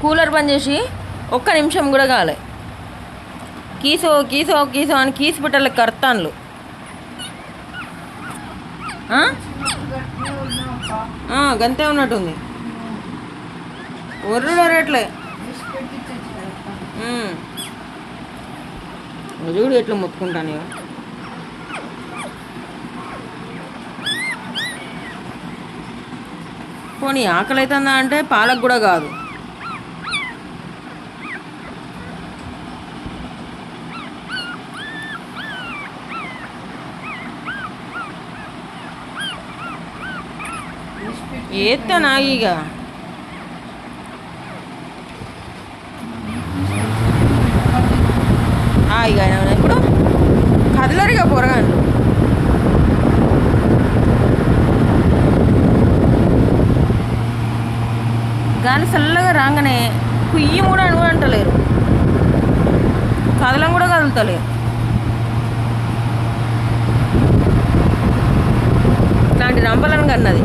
Cooler బంద్ చేసి ఒక్క నిమిషం కూడా కాలే. కీసో కీసో కీసో అని కీసు పెట్టాలి కర్తాన్లు. గంతే ఉన్నట్టుంది. ఒర్రుడు ఒరట్లే చూడు ఎట్లా మొత్తుకుంటాను. పోనీ ఆకలి అవుతుందా అంటే పాలకు కూడా కాదు. ఏత్తనా ఇక ఇక ఇప్పుడు కదలరిగా పొరగాను. గాలి చల్లగా రాగానే కుయ్యి కూడా అని కూడా అంటలేరు, కదలం కూడా కదులుతలేరు. ఇట్లాంటి రంపలను కన్నది.